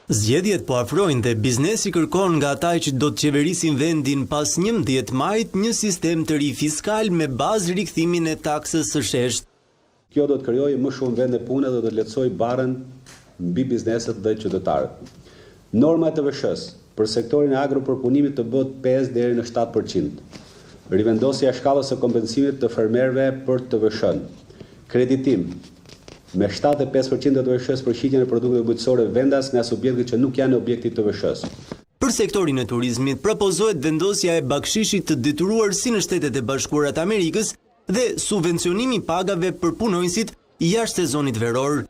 Zgjedhjet po afrojnë dhe biznesi kërkon nga ata që do të qeverisin vendin pas 11 majit një sistem të ri fiskal me bazë rikthimin e taksës së sheshtë. Kjo do të krijojë më shumë vende pune dhe do të lehtësojë barrën mbi bizneset dhe qytetarët. Norma e TVSH-s për sektorin e agropërpunimit të bëhet 5 deri në 7%. Rivendosja e shkallës së kompensimit të fermerëve për TVSH-n. Kreditim me 75% të TVSH-s për shitjen e produkteve bujqësore vendas nga subjektet që nuk janë objekti të TVSH-s. Për sektorin e turizmit propozohet vendosja e bakshishit të detyruar si në Shtetet e Bashkuara të Amerikës dhe subvencionimi pagave për punonjësit jashtë sezonit veror.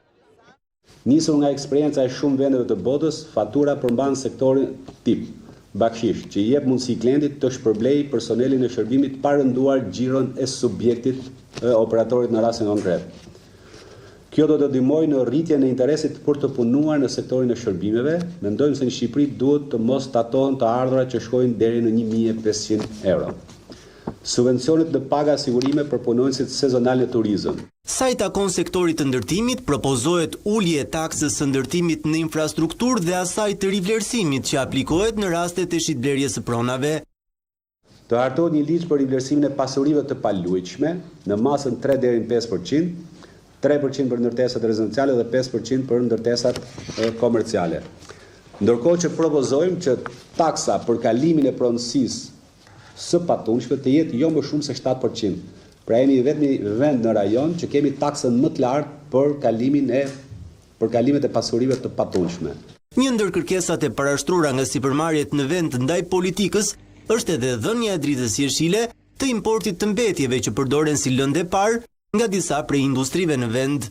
Nisur nga eksperienca e shumë vendeve të botës, fatura përmban sektorin tip bakshish, që i jep mundësi klientit të shpërblejë personelin e shërbimit pa rënduar xhiron e subjektit operatorit në rastin konkret. Kjo do të ndihmojë në rritjen e interesit për të punuar në sektorin e shërbimeve. Mendojmë se në Shqipëri duhet të mos tatohen të ardhurat që shkojnë deri në 1.500 euro. Subvencionet në paga sigurime për punonjësit sezonal në turizëm. Sa i takon sektorit të ndërtimit, propozohet ulje e taksës së ndërtimit në infrastrukturë dhe asaj të rivlerësimit që aplikohet në rastet e shitblerjes së pronave. Të hartohet një ligj për rivlerësimin e pasurive të paluajtshme në masën 3 deri në 5%. 3% për ndërtesat rezidenciale dhe 5% për ndërtesat komerciale. Ndërkohë që propozojmë që taksa për kalimin e pronësisë së patunshme të jetë jo më shumë se 7%. Pra jemi vetëm vend në rajon që kemi taksën më të lartë për kalimet e pasurive të patunshme. Një ndër kërkesat e parashtruara nga sipërmarrjet në vend ndaj politikës është edhe dhënia e dritës jeshile të importit të mbetjeve që përdoren si lëndë e parë nga disa prej industrive në vend.